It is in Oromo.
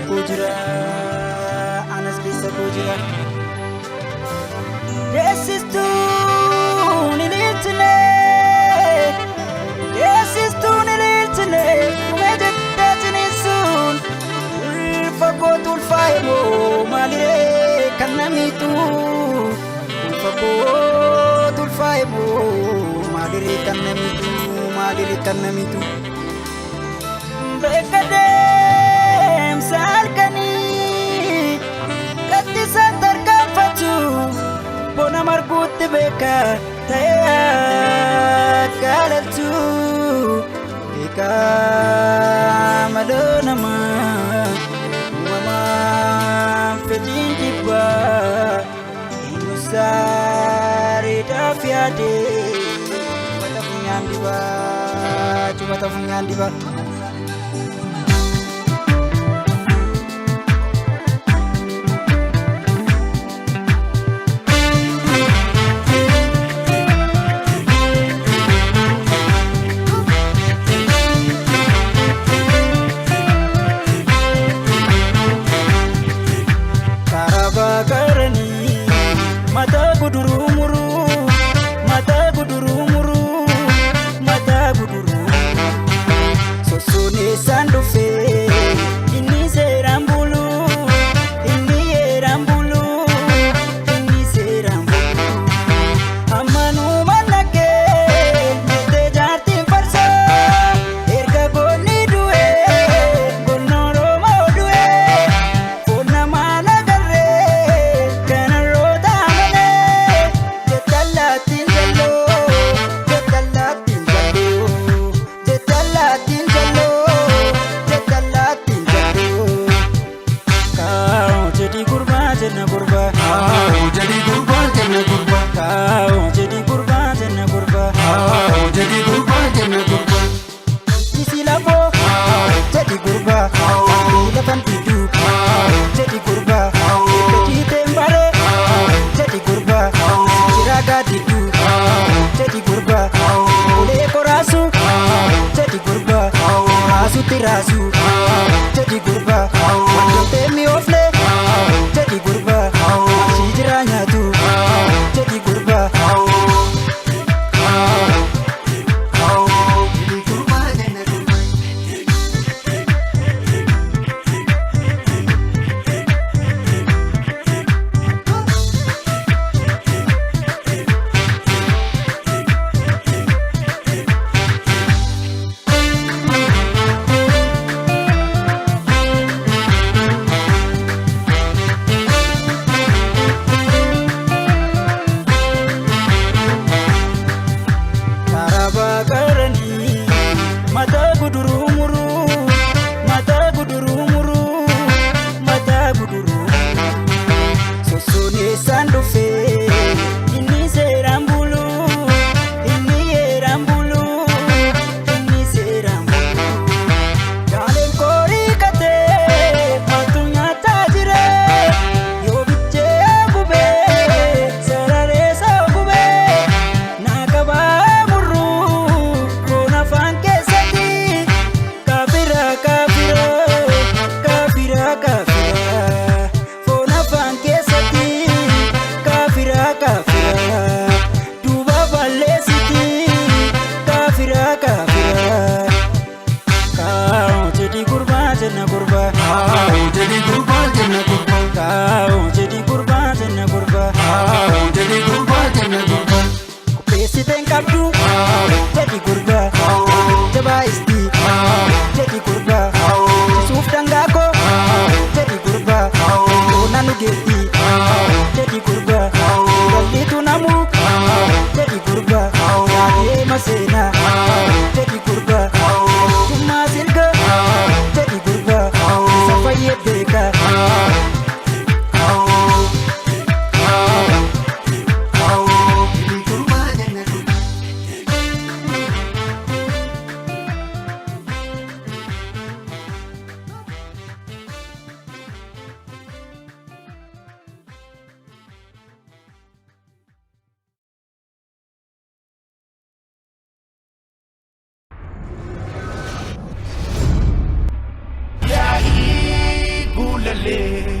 kujira, anas keessa kujira. Deessistuun ililchine, deessistuun ililchine, kumee jettee ciniinsuun ulfa kootu ulfaa'e moo maaliree kan namitu? Ulfa kootu ulfaa'e moo maaliree kan namitu? Maaliree kan namitu? Beeka deemsa halkanii gaddisa tarkaanfatu bona marguutti beeka ta'ee gaalaltu beeka maloo namaa uumamaan fedhiin jibbaa eenyu saareedhaaf yaadee cubata funyaan dibaa cubata funyaan dibaa. Mata guduru muru, mata guduru muru, mata guduru. Sosone sandufe, ini serambulu, ini erambulu, ini serambulu. Amanu manake, nete jati farsa, erga goni duwe, gonoro mau duwe, ona mana garre, kana rota. Jenna gurba, oh jadi gurba jenna gurba, kau jadi gurba jenna gurba, oh jadi gurba jenna gurba, isi labo, jadi gurba, lepan tidur, jadi gurba, jadi tembare, jadi gurba, kiraga tidur, jadi gurba, boleh korasu, jadi gurba, rasu tirasu, jadi gurba, macam temi ofle. Jadi gurba, si jiranya tu. Jadi gurba, jadi gurba jenna gurba. mata guduru muru, mata guduru muru, mata guduru. Sosone sandufe, ini serambulu, ini erambulu, ini serambulu. Kalen kori kate, matunya tajire, yo biche bube, sarare sa bube, nakaba muru, kona fan. malee.